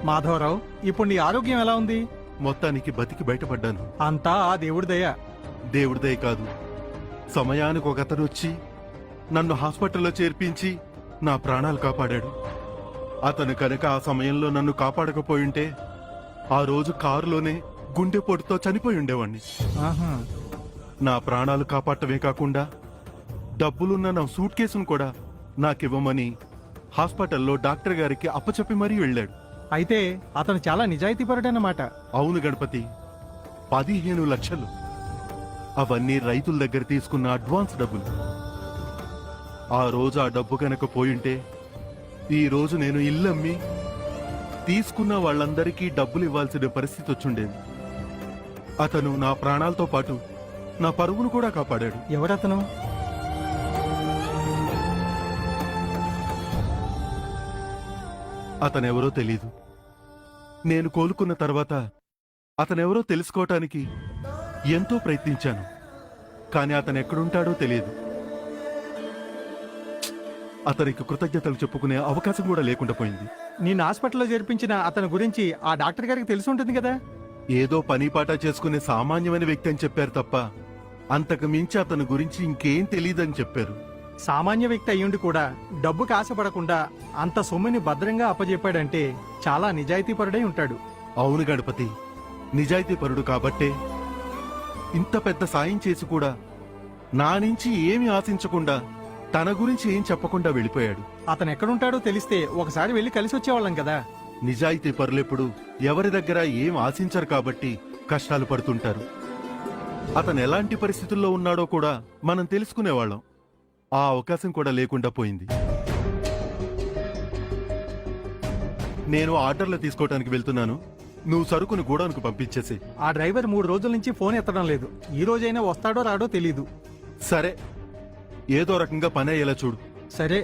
మాధవరావు, ఇప్పుడు నీ ఆరోగ్యం ఎలా ఉంది? మొత్తానికి బతికి బయటపడ్డాను. అంతా ఆ దేవుడి దయ. దేవుడిదే కాదు, సమయానికి ఒక అతను వచ్చి నన్ను హాస్పిటల్లో చేర్పించి నా ప్రాణాలు కాపాడాడు. అతను కనుక ఆ సమయంలో నన్ను కాపాడకపోయింటే ఆ రోజు కారులోనే గుండెపోటుతో చనిపోయి ఉండేవాణ్ణి. ఆహా. నా ప్రాణాలు కాపాడటమే కాకుండా డబ్బులున్న నా సూట్ కేసును కూడా నాకివ్వమని హాస్పిటల్లో డాక్టర్ గారికి అప్పచెప్పి మరీ వెళ్ళాడు. అయితే అతను చాలా నిజాయితీపరుడన్నమాట. అవును గణపతి, 15 లక్షలు. అవన్నీ రైతుల దగ్గర తీసుకున్న అడ్వాన్స్ డబ్బులు. ఆ రోజు ఆ డబ్బు కనుక పోయింటే ఈ రోజు నేను ఇల్లమ్మి తీసుకున్న వాళ్ళందరికీ డబ్బులు ఇవ్వాల్సిన పరిస్థితి వచ్చుండేది. అతను నా ప్రాణాలతో పాటు నా పరువును కూడా కాపాడాడు. ఎవరతను? అతనెవరో తెలీదు. నేను కోలుకున్న తర్వాత అతనెవరో తెలుసుకోవటానికి ఎంతో ప్రయత్నించాను, కానీ అతను ఎక్కడుంటాడో తెలియదు. అతనికి కృతజ్ఞతలు చెప్పుకునే అవకాశం కూడా లేకుండా పోయింది. నిన్ను హాస్పిటల్లో చేర్పించిన అతని గురించి ఆ డాక్టర్ గారికి తెలిసి ఉంటుంది కదా. ఏదో పనిపాట చేసుకునే సామాన్యమైన వ్యక్తి అని చెప్పారు తప్ప అంతకు మించి అతని గురించి ఇంకేం తెలియదని చెప్పారు. సామాన్య వ్యక్తి అయ్యుండి కూడా డబ్బుకి ఆశపడకుండా అంత సొమ్ముని భద్రంగా అప్పజెప్పాడంటే చాలా నిజాయితీపరుడై ఉంటాడు. అవును గణపతి, నిజాయితీపరుడు కాబట్టే ఇంత పెద్ద సాయం చేసి కూడా నా నుంచి ఏమి ఆశించకుండా తన గురించి ఏం చెప్పకుండా వెళ్ళిపోయాడు. అతను ఎక్కడుంటాడో తెలిస్తే ఒకసారి వెళ్లి కలిసి వచ్చేవాళ్ళం కదా. నిజాయితీ పరులెప్పుడు ఎవరి దగ్గర ఏం ఆశించరు కాబట్టి కష్టాలు పడుతుంటారు. అతను ఎలాంటి పరిస్థితుల్లో ఉన్నాడో కూడా మనం తెలుసుకునేవాళ్ళం. ఆ అవకాశం కూడా లేకుండా పోయింది. నేను ఆర్డర్లు తీసుకోవటానికి వెళ్తున్నాను, నువ్వు సరుకును గోడౌన్కు పంపించేసి. ఆ డ్రైవర్ 3 రోజుల నుంచి ఫోన్ ఎత్తడం లేదు. ఈ రోజైనా వస్తాడో రాడో తెలీదు. సరే, ఏదో రకంగా పని అయ్యేలా చూడు. సరే.